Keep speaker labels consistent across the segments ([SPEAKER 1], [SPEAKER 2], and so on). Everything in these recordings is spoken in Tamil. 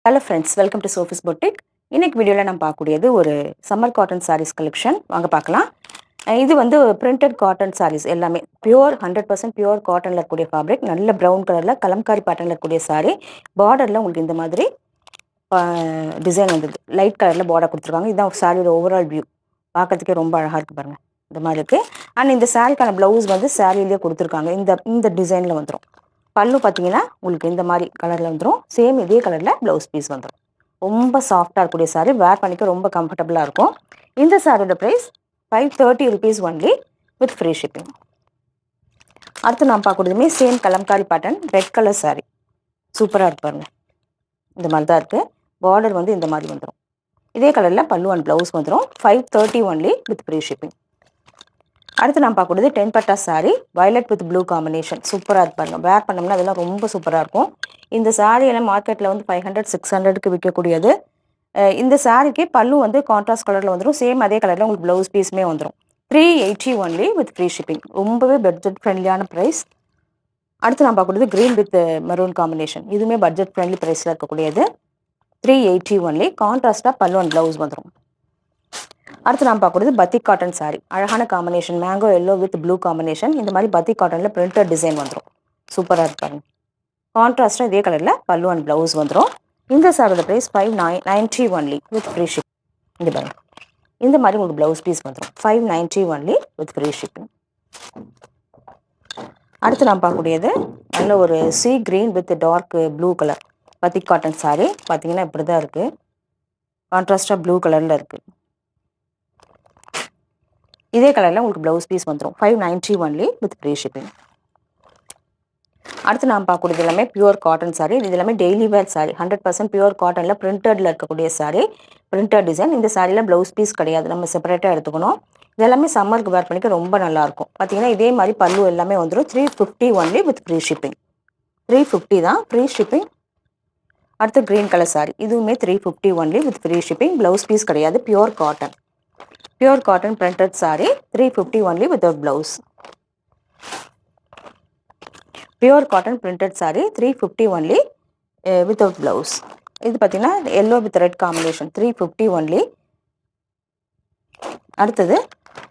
[SPEAKER 1] Hello friends, welcome to Sophie's boutique. இன்னைக்கு வீடியோவில் நம்ம பார்க்கக்கூடியது ஒரு சம்மர் காட்டன் சாரீஸ் கலெக்ஷன். வாங்க பார்க்கலாம். இது வந்து பிரிண்டட் காட்டன் சாரீஸ் எல்லாமே பியூர் 100% பியூர் காட்டனில் இருக்கக்கூடிய ஃபேப்ரிக். நல்ல ப்ரௌன் கலரில் கலம்காரி பேட்டர்னில் இருக்கக்கூடிய சாரீ. பார்டரில் உங்களுக்கு இந்த மாதிரி டிசைன் வந்தது. லைட் கலரில் பார்டர் கொடுத்துருக்காங்க. இதுதான் சாரியோட ஓவரால் வியூ. பார்க்கறதுக்கே ரொம்ப அழகாக இருக்குது பாருங்கள். இந்த மாதிரி இருக்குது. அண்ட் இந்த சாரிக்கான ப்ளவுஸ் வந்து சாரியிலேயே கொடுத்துருக்காங்க. இந்த டிசைனில் வந்துடும். பல்லு பார்த்தீங்கன்னா உங்களுக்கு இந்த மாதிரி கலரில் வந்துடும். சேம் இதே கலரில் ப்ளவுஸ் பீஸ் வந்துடும். ரொம்ப சாஃப்டாக இருக்கக்கூடிய சாரீ. வேர் பண்ணிக்க ரொம்ப கம்ஃபர்டபுளாக இருக்கும். இந்த சாரியோட price 530 rupees only with free shipping. அடுத்து நான் பார்க்கக்கூடியதுமே same Kalamkari pattern red colour sari. சூப்பராக இருக்கு பாருங்க. இந்த மாதிரி தான் இருக்குது. பார்டர் வந்து இந்த மாதிரி வந்துடும். இதே கலரில் பல்லு அண்ட் ப்ளவுஸ் வந்துடும். 530 ஒன்லி வித் ஃப்ரீ ஷிப்பிங். அடுத்து நான் பார்க்கக்கூடியது 10 பட்டா sari violet with blue combination. சூப்பராக இருப்பாங்க. வேர் பண்ணோம்னா அதெல்லாம் ரொம்ப சூப்பராக இருக்கும். இந்த சாரியெல்லாம் மார்க்கெட்டில் வந்து 500-600க்கு விற்கக்கூடியது. இந்த சாரீக்கு பல்லு வந்து கான்ட்ராஸ்ட் கலரில் வந்துடும். சேம் அதே கலரில் உங்களுக்கு ப்ளவுஸ் பீஸுமே வந்துடும். 380 ஒன்லி வித் ஃப்ரீ ஷிப்பிங். ரொம்பவே பட்ஜெட் ஃப்ரெண்ட்லியான ப்ரைஸ். அடுத்து நான் பார்க்கக்கூடியது க்ரீன் வித் மெரூன் காம்பினேஷன். இதுவுமே பட்ஜெட் ஃப்ரெண்ட்லி ப்ரைஸில் இருக்கக்கூடியது. 380 ஒன்லி. கான்ட்ராஸ்ட்டாக பல்லு அண்ட் ப்ளவுஸ் வந்துடும். அடுத்து நான் பார்க்கக்கூடியது பத்திக் காட்டன் சாரீ. அழகான combination mango yellow with blue combination. இந்த மாதிரி பத்திக் காட்டனில் பிரிண்டட் டிசைன் வந்துடும். சூப்பராக இருப்பாங்க. கான்ட்ராஸ்ட்டாக இதே கலரில் பல்லு அண்ட் ப்ளவுஸ் வந்துடும். இந்த சாரோட price 590 only with free shipping. இந்த பாருங்க. இந்த மாதிரி உங்களுக்கு ப்ளவுஸ் பீஸ் வந்துடும். 590 ஒன்லி வித் ஃப்ரீ ஷிப்பிங். அடுத்து நான் பார்க்கக்கூடியது நல்ல ஒரு sea green with dark blue colour batik cotton sari. பார்த்தீங்கன்னா இப்படி தான் இருக்குது. கான்ட்ராஸ்ட்டாக ப்ளூ கலரில் இருக்குது. இதே கலரில் உங்களுக்கு ப்ளவுஸ் பீஸ் வந்துடும். 590 ஒன்லி வித் ஃப்ரீ ஷிப்பிங். அடுத்து நான் பார்க்கக்கூடியது எல்லாமே பியூர் காட்டன் சாரீ. இது எல்லாமே டெய்லி வேர் சாரீ. 100% பியூர் காட்டனில் பிரிண்டடில் இருக்கக்கூடிய சாரீ. Printed design. இந்த சாரியில் ப்ளவுஸ் பீஸ் கிடையாது. நம்ம செப்பரேட்டாக எடுத்துக்கணும். இது எல்லாமே சம்மருக்கு வேர் பண்ணிக்க ரொம்ப நல்லாயிருக்கும். பார்த்தீங்கன்னா இதே மாதிரி பல்லு எல்லாமே வந்துடும். 350 ஒன்லி வித் ஃப்ரீ ஷிப்பிங். 350 தான் ஃப்ரீ ஷிப்பிங். அடுத்து க்ரீன் கலர் சாரீ. இதுவுமே 350 only with free shipping. Blouse piece கிடையாது. Pure cotton. Pure cotton printed saree 350 only without blouse. Pure cotton printed saree 350 only without blouse. இது பார்த்தீங்கன்னா yellow with red combination 350 only. அடுத்தது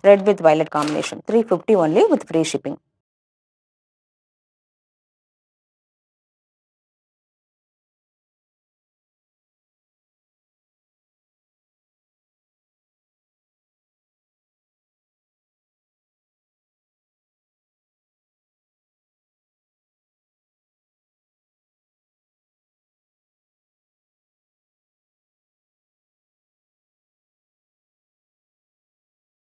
[SPEAKER 1] red with violet combination 350 only with free shipping.